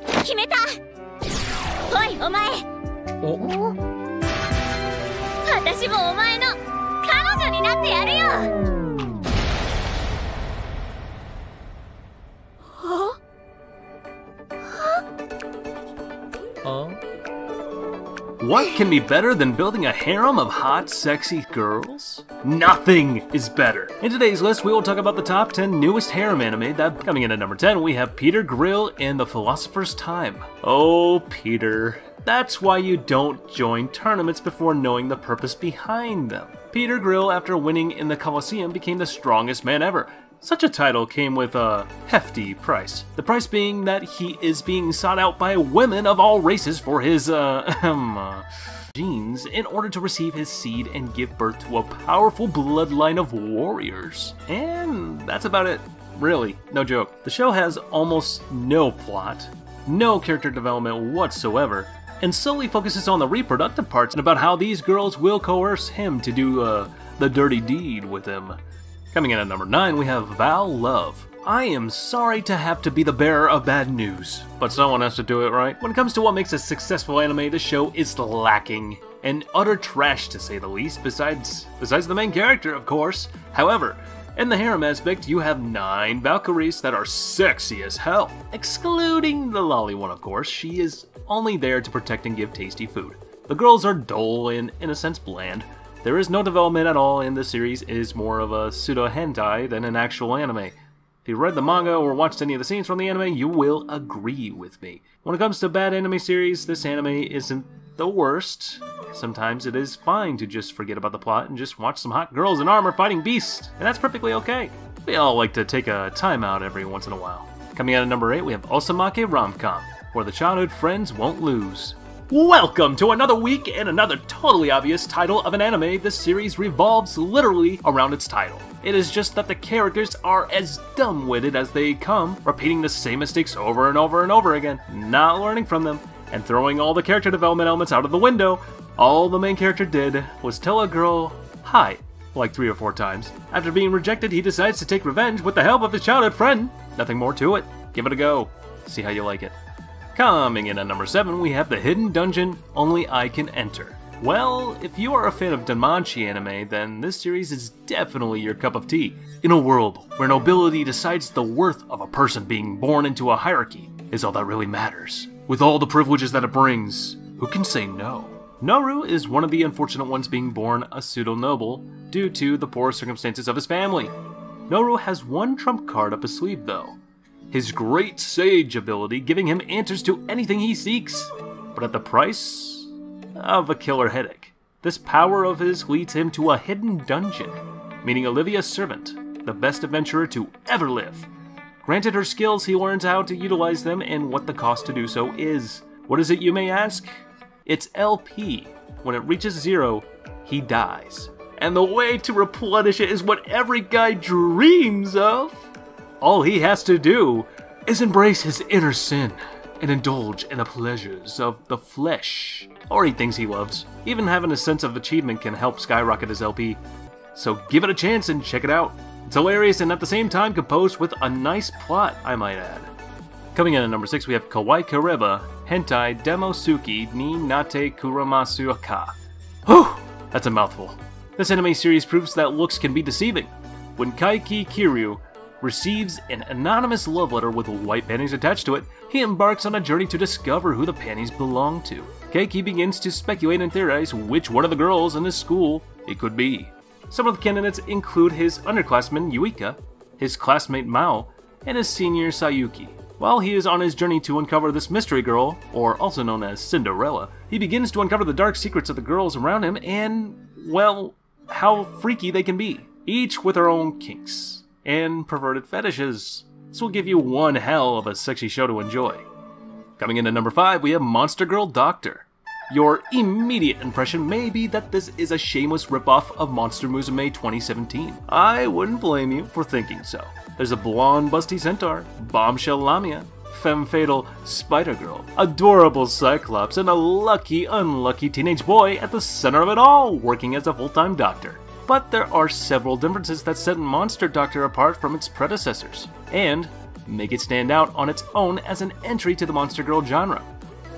決めた。おい、お前。お、私もお前の彼女になってやるよ。What can be better than building a harem of hot, sexy girls? Nothing is better. In today's list, we will talk about the top 10 newest harem anime. That coming in at number 10, we have Peter Grill in The Philosopher's Time. Oh, Peter. That's why you don't join tournaments before knowing the purpose behind them. Peter Grill, after winning in the Colosseum, became the strongest man ever. Such a title came with a hefty price. The price being that he is being sought out by women of all races for his, genes in order to receive his seed and give birth to a powerful bloodline of warriors. And that's about it. Really, no joke. The show has almost no plot, no character development whatsoever, and solely focuses on the reproductive parts and about how these girls will coerce him to do, the dirty deed with him. Coming in at number 9, we have Val Love. I am sorry to have to be the bearer of bad news, but someone has to do it, right? When it comes to what makes a successful anime, the show is lacking. And utter trash, to say the least, besides the main character, of course. However, in the harem aspect, you have 9 Valkyries that are sexy as hell. Excluding the lolly one, of course. She is only there to protect and give tasty food. The girls are dull and, in a sense, bland. There is no development at all, and the series is more of a pseudo-hentai than an actual anime. If you read the manga or watched any of the scenes from the anime, you will agree with me. When it comes to bad anime series, this anime isn't the worst. Sometimes it is fine to just forget about the plot and just watch some hot girls in armor fighting beasts, and that's perfectly okay. We all like to take a time out every once in a while. Coming out at number 8, we have Osamake Rom-Com, where the childhood friends won't lose. Welcome to another week and another totally obvious title of an anime. This series revolves literally around its title. It is just that the characters are as dumb-witted as they come, repeating the same mistakes over and over and over again, not learning from them, and throwing all the character development elements out of the window. All the main character did was tell a girl hi, like 3 or 4 times. After being rejected, he decides to take revenge with the help of his childhood friend. Nothing more to it. Give it a go. See how you like it. Coming in at number 7, we have the hidden dungeon only I can enter. Well, if you are a fan of Danmachi anime, then this series is definitely your cup of tea. In a world where nobility decides the worth of a person, being born into a hierarchy is all that really matters. With all the privileges that it brings, who can say no? Noru is one of the unfortunate ones being born a pseudo-noble due to the poor circumstances of his family. Noru has one trump card up his sleeve though. His great sage ability, giving him answers to anything he seeks, but at the price of a killer headache. This power of his leads him to a hidden dungeon, meeting Olivia's servant, the best adventurer to ever live. Granted her skills, he learns how to utilize them and what the cost to do so is. What is it, you may ask? It's LP. When it reaches 0, he dies. And the way to replenish it is what every guy dreams of. All he has to do is embrace his inner sin and indulge in the pleasures of the flesh, or eat things he loves. Even having a sense of achievement can help skyrocket his LP. So give it a chance and check it out. It's hilarious and at the same time composed with a nice plot, I might add. Coming in at number 6, we have Kawaii Kareba Hentai Demosuki ni Nate Kuramasu Ka. Whew! That's a mouthful. This anime series proves that looks can be deceiving. When Kaiki Kiryu receives an anonymous love letter with white panties attached to it, he embarks on a journey to discover who the panties belong to. Keiki begins to speculate and theorize which one of the girls in his school it could be. Some of the candidates include his underclassman Yuika, his classmate Mao, and his senior Sayuki. While he is on his journey to uncover this mystery girl, or also known as Cinderella, he begins to uncover the dark secrets of the girls around him and, well, how freaky they can be, each with their own kinks and perverted fetishes. This will give you one hell of a sexy show to enjoy. Coming in at number 5, we have Monster Girl Doctor. Your immediate impression may be that this is a shameless ripoff of Monster Musume 2017. I wouldn't blame you for thinking so. There's a blonde busty centaur, bombshell Lamia, femme fatale Spider Girl, adorable Cyclops, and a lucky unlucky teenage boy at the center of it all, working as a full-time doctor. But there are several differences that set Monster Doctor apart from its predecessors. And make it stand out on its own as an entry to the Monster Girl genre.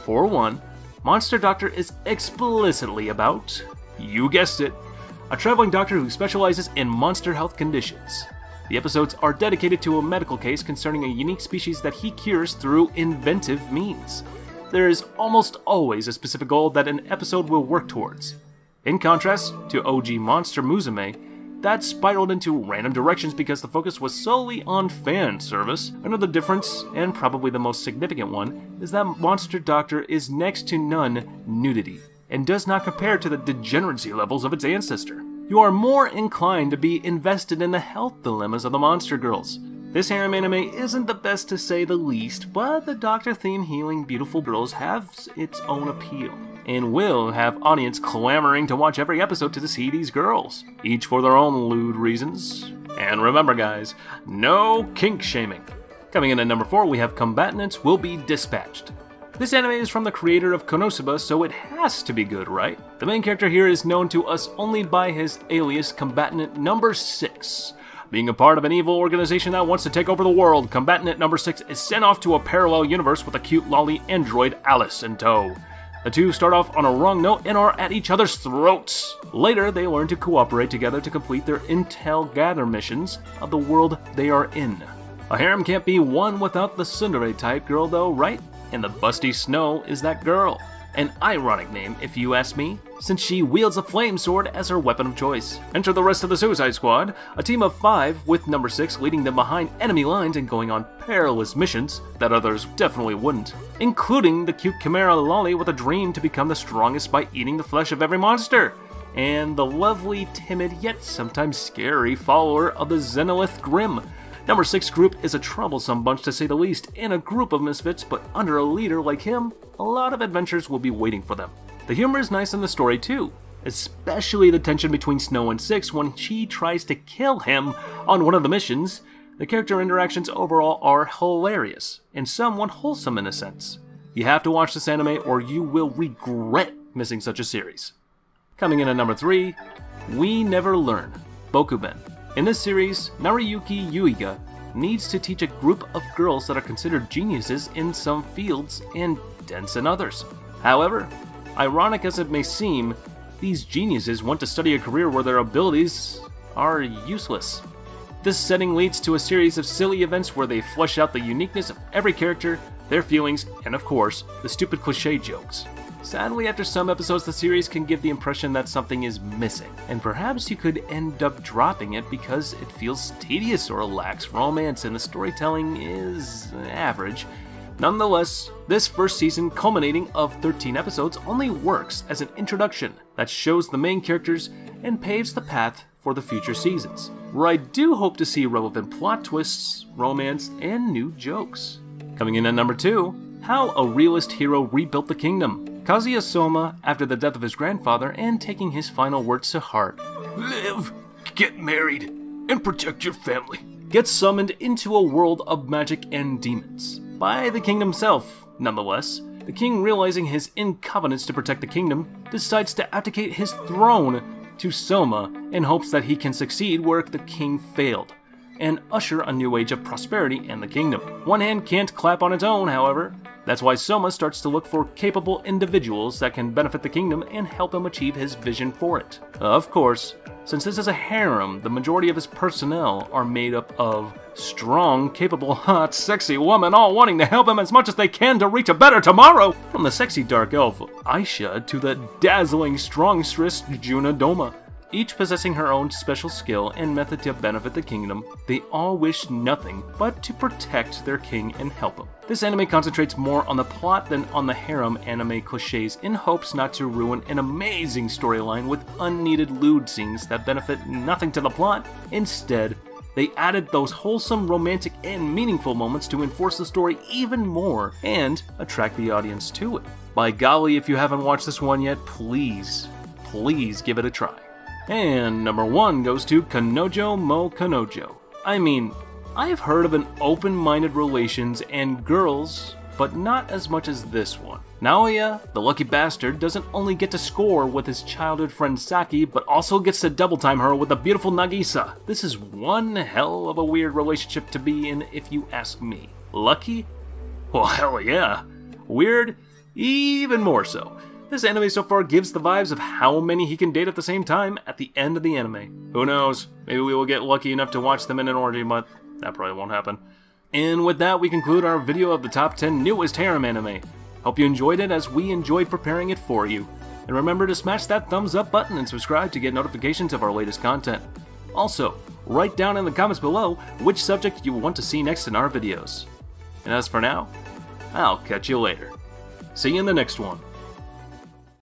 For one, Monster Doctor is explicitly about, you guessed it, a traveling doctor who specializes in monster health conditions. The episodes are dedicated to a medical case concerning a unique species that he cures through inventive means. There is almost always a specific goal that an episode will work towards. In contrast to OG Monster Musume, that spiraled into random directions because the focus was solely on fan service. Another difference, and probably the most significant one, is that Monster Doctor is next to none nudity, and does not compare to the degeneracy levels of its ancestor. You are more inclined to be invested in the health dilemmas of the Monster Girls. This harem anime isn't the best to say the least, but the Doctor theme healing beautiful girls has its own appeal, and will have audience clamoring to watch every episode to see these girls, each for their own lewd reasons. And remember guys, no kink shaming. Coming in at number 4, we have Combatants Will Be Dispatched. This anime is from the creator of Konosuba, so it has to be good, right? The main character here is known to us only by his alias Combatant Number 6. Being a part of an evil organization that wants to take over the world, Combatant Number 6 is sent off to a parallel universe with a cute lolly android Alice in tow. The two start off on a wrong note and are at each other's throats. Later, they learn to cooperate together to complete their intel gather missions of the world they are in. A harem can't be one without the tsundere type girl though, right? And the Busty Snow is that girl. An ironic name, if you ask me, since she wields a flame sword as her weapon of choice. Enter the rest of the Suicide Squad, a team of 5 with Number 6 leading them behind enemy lines and going on perilous missions that others definitely wouldn't, including the cute Chimera Lolly with a dream to become the strongest by eating the flesh of every monster, and the lovely, timid, yet sometimes scary follower of the Xenolith Grimm. Number 6 group is a troublesome bunch to say the least, and a group of misfits, but under a leader like him, a lot of adventures will be waiting for them. The humor is nice in the story too, especially the tension between Snow and 6 when she tries to kill him on one of the missions. The character interactions overall are hilarious, and somewhat wholesome in a sense. You have to watch this anime or you will regret missing such a series. Coming in at number 3, We Never Learn, Bokuben. In this series, Nariyuki Yuiga needs to teach a group of girls that are considered geniuses in some fields and dense in others. However, ironic as it may seem, these geniuses want to study a career where their abilities are useless. This setting leads to a series of silly events where they flesh out the uniqueness of every character, their feelings, and of course, the stupid cliche jokes. Sadly, after some episodes, the series can give the impression that something is missing, and perhaps you could end up dropping it because it feels tedious or lacks romance and the storytelling is average. Nonetheless, this first season, culminating of 13 episodes, only works as an introduction that shows the main characters and paves the path for the future seasons, where I do hope to see relevant plot twists, romance, and new jokes. Coming in at number 2, How a Realist Hero Rebuilt the Kingdom. Kazuya Soma, after the death of his grandfather and taking his final words to heart, "Live, get married, and protect your family," gets summoned into a world of magic and demons by the king himself. Nonetheless, the king, realizing his incompetence to protect the kingdom, decides to abdicate his throne to Soma in hopes that he can succeed where the king failed, and usher a new age of prosperity in the kingdom. One hand can't clap on its own, however. That's why Soma starts to look for capable individuals that can benefit the kingdom and help him achieve his vision for it. Of course, since this is a harem, the majority of his personnel are made up of strong, capable, hot, sexy women, all wanting to help him as much as they can to reach a better tomorrow! From the sexy dark elf Aisha to the dazzling strongstress Juna Doma. Each possessing her own special skill and method to benefit the kingdom, they all wish nothing but to protect their king and help him. This anime concentrates more on the plot than on the harem anime cliches in hopes not to ruin an amazing storyline with unneeded lewd scenes that benefit nothing to the plot. Instead, they added those wholesome, romantic, and meaningful moments to enforce the story even more and attract the audience to it. By golly, if you haven't watched this one yet, please give it a try. And number 1 goes to Kanojo Mo Kanojo. I mean, I've heard of an open-minded relations and girls but not as much as this one. Naoya, the lucky bastard, doesn't only get to score with his childhood friend Saki, but also gets to double time her with the beautiful Nagisa. This is one hell of a weird relationship to be in, if you ask me. Lucky? Well, hell yeah. Weird? Even more so. This anime so far gives the vibes of how many he can date at the same time at the end of the anime. Who knows? Maybe we will get lucky enough to watch them in an orgy, but that probably won't happen. And with that, we conclude our video of the top 10 newest harem anime. Hope you enjoyed it as we enjoyed preparing it for you. And remember to smash that thumbs up button and subscribe to get notifications of our latest content. Also, write down in the comments below which subject you want to see next in our videos. And as for now, I'll catch you later. See you in the next one.